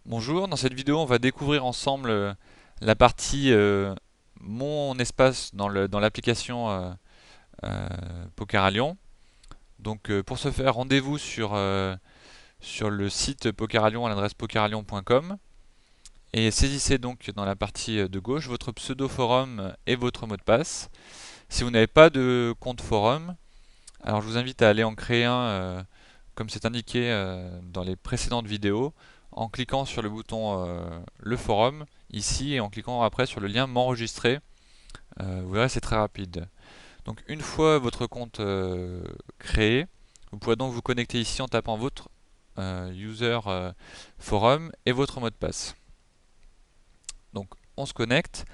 Bonjour, dans cette vidéo on va découvrir ensemble la partie mon espace dans l'application euh, Poker à Lyon. Donc pour ce faire, rendez-vous sur le site Poker à Lyon à l'adresse pokeralyon.com et saisissez donc dans la partie de gauche votre pseudo forum et votre mot de passe. Si vous n'avez pas de compte forum, alors je vous invite à aller en créer un comme c'est indiqué dans les précédentes vidéos, en cliquant sur le bouton le forum ici et en cliquant après sur le lien m'enregistrer. Vous verrez, c'est très rapide. Donc une fois votre compte créé, vous pourrez donc vous connecter ici en tapant votre user forum et votre mot de passe. Donc on se connecte.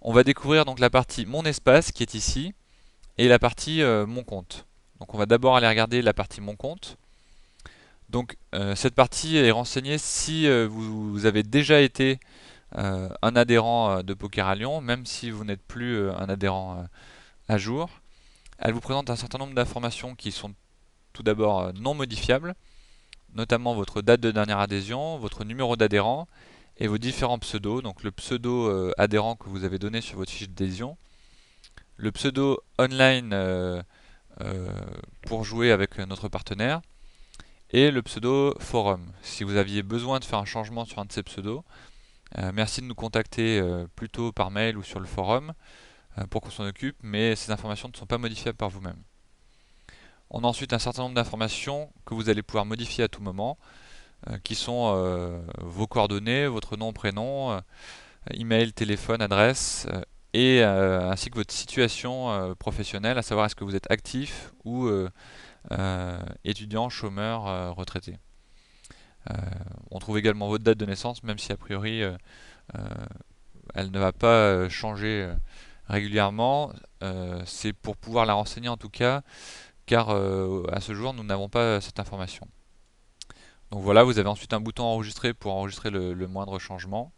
On va découvrir donc la partie mon espace qui est ici et la partie mon compte. Donc on va d'abord aller regarder la partie mon compte. Donc cette partie est renseignée si vous avez déjà été un adhérent de Poker à Lyon, même si vous n'êtes plus un adhérent à jour. Elle vous présente un certain nombre d'informations qui sont tout d'abord non modifiables, notamment votre date de dernière adhésion, votre numéro d'adhérent et vos différents pseudos. Donc le pseudo adhérent que vous avez donné sur votre fiche d'adhésion, le pseudo online euh, pour jouer avec notre partenaire, et le pseudo forum. Si vous aviez besoin de faire un changement sur un de ces pseudos, merci de nous contacter plutôt par mail ou sur le forum pour qu'on s'en occupe, mais ces informations ne sont pas modifiables par vous-même. On a ensuite un certain nombre d'informations que vous allez pouvoir modifier à tout moment, qui sont vos coordonnées, votre nom, prénom, email, téléphone, adresse, et ainsi que votre situation professionnelle, à savoir est-ce que vous êtes actif ou étudiant, chômeur, retraité. Euh, on trouve également votre date de naissance, même si a priori elle ne va pas changer régulièrement. C'est pour pouvoir la renseigner en tout cas, car à ce jour nous n'avons pas cette information. Donc voilà, vous avez ensuite un bouton enregistrer pour enregistrer le moindre changement.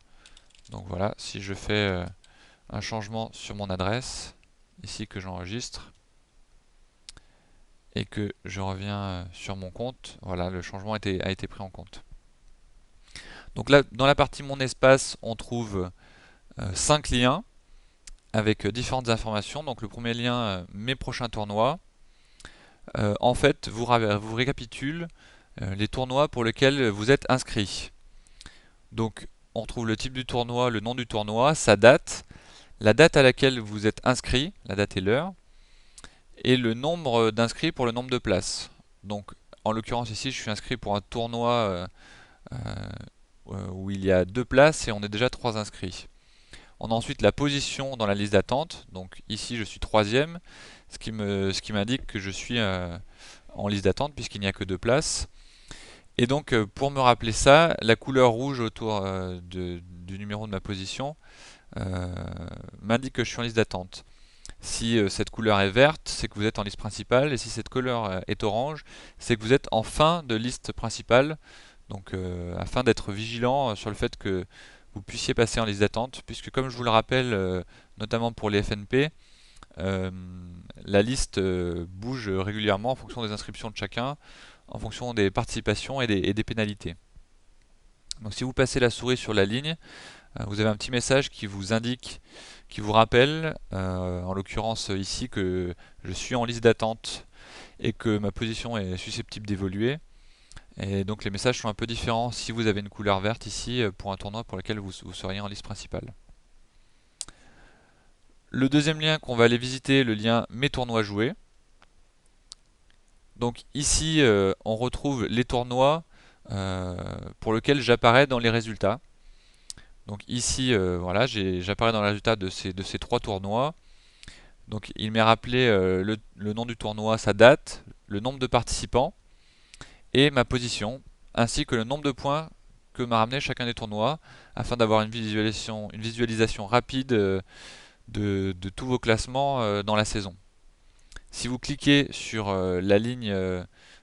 Donc voilà, si je fais un changement sur mon adresse, ici que j'enregistre, et que je reviens sur mon compte, voilà, le changement a été pris en compte. Donc là, dans la partie mon espace, on trouve 5 liens avec différentes informations. Donc le premier lien, mes prochains tournois. En fait, vous récapitule les tournois pour lesquels vous êtes inscrit. Donc on trouve le type du tournoi, le nom du tournoi, sa date, la date à laquelle vous êtes inscrit, la date et l'heure, et le nombre d'inscrits pour le nombre de places. Donc en l'occurrence ici, je suis inscrit pour un tournoi où il y a 2 places et on est déjà 3 inscrits. On a ensuite la position dans la liste d'attente. Donc ici, je suis troisième, ce qui m'indique que je suis en liste d'attente puisqu'il n'y a que 2 places. Et donc, pour me rappeler ça, la couleur rouge autour du numéro de ma position euh, m'indique que je suis en liste d'attente. Si cette couleur est verte, c'est que vous êtes en liste principale, et si cette couleur est orange, c'est que vous êtes en fin de liste principale. Donc, afin d'être vigilant sur le fait que vous puissiez passer en liste d'attente, puisque comme je vous le rappelle, notamment pour les FNP, euh, la liste bouge régulièrement en fonction des inscriptions de chacun, en fonction des participations et des pénalités. Donc si vous passez la souris sur la ligne, vous avez un petit message qui vous indique, qui vous rappelle, en l'occurrence ici, que je suis en liste d'attente et que ma position est susceptible d'évoluer. Et donc les messages sont un peu différents si vous avez une couleur verte ici pour un tournoi pour lequel vous seriez en liste principale. Le deuxième lien qu'on va aller visiter, le lien Mes tournois joués. Donc ici, on retrouve les tournois pour lesquels j'apparais dans les résultats. Donc ici, voilà, j'apparais dans les résultats de ces 3 tournois. Donc il m'est rappelé le nom du tournoi, sa date, le nombre de participants et ma position, ainsi que le nombre de points que m'a ramené chacun des tournois, afin d'avoir une visualisation rapide de tous vos classements dans la saison. Si vous cliquez sur la ligne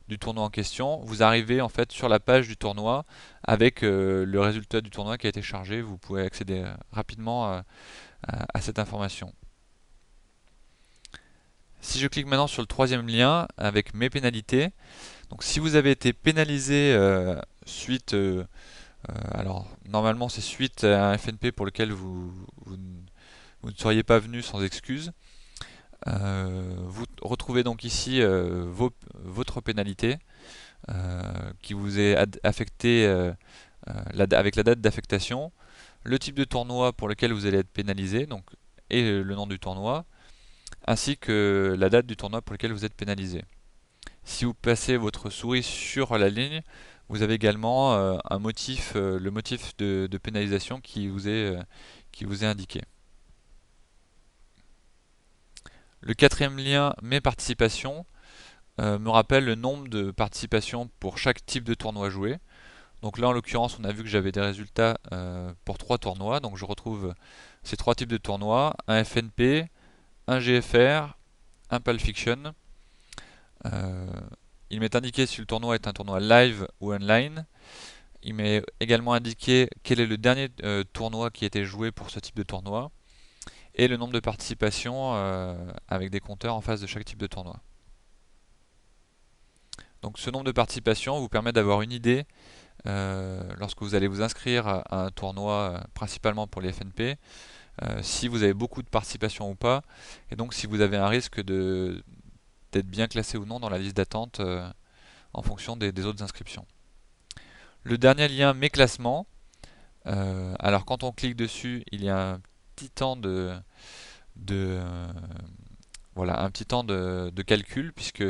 du tournoi en question, vous arrivez en fait sur la page du tournoi avec le résultat du tournoi qui a été chargé. Vous pouvez accéder rapidement à cette information. Si je clique maintenant sur le troisième lien avec mes pénalités, donc si vous avez été pénalisé suite Alors, normalement, c'est suite à un FNP pour lequel vous ne seriez pas venu sans excuse. Vous retrouvez donc ici votre pénalité qui vous est affectée avec la date d'affectation, le type de tournoi pour lequel vous allez être pénalisé, donc, et le nom du tournoi, ainsi que la date du tournoi pour lequel vous êtes pénalisé. Si vous passez votre souris sur la ligne, vous avez également un motif, le motif de pénalisation qui vous est indiqué. Le quatrième lien, mes participations, me rappelle le nombre de participations pour chaque type de tournoi joué. Donc là, en l'occurrence, on a vu que j'avais des résultats pour 3 tournois. Donc je retrouve ces 3 types de tournois, un FNP, un GFR, un Pulp Fiction. Euh, il m'est indiqué si le tournoi est un tournoi live ou online. Il m'est également indiqué quel est le dernier tournoi qui a été joué pour ce type de tournoi et le nombre de participations avec des compteurs en face de chaque type de tournoi. Donc ce nombre de participations vous permet d'avoir une idée lorsque vous allez vous inscrire à un tournoi principalement pour les FNP, si vous avez beaucoup de participation ou pas, et donc si vous avez un risque d'être bien classé ou non dans la liste d'attente en fonction des autres inscriptions. Le dernier lien, mes classements. Alors quand on clique dessus, il y a un petit temps de voilà, un petit temps de calcul, puisque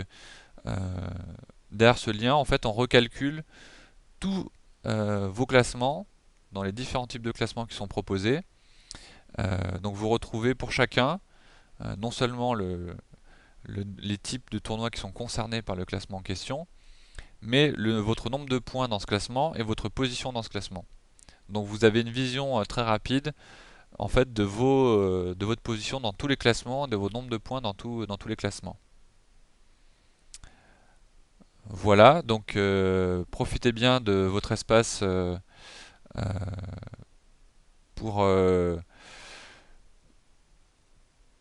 derrière ce lien, en fait, on recalcule tous vos classements dans les différents types de classements qui sont proposés. Donc vous retrouvez pour chacun non seulement les types de tournois qui sont concernés par le classement en question, mais votre nombre de points dans ce classement et votre position dans ce classement. Donc vous avez une vision très rapide en fait de votre position dans tous les classements, de votre nombre de points dans tous les classements. Voilà, donc profitez bien de votre espace euh, pour, euh,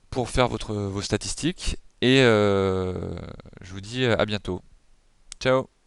pour faire vos statistiques et je vous dis à bientôt. Ciao!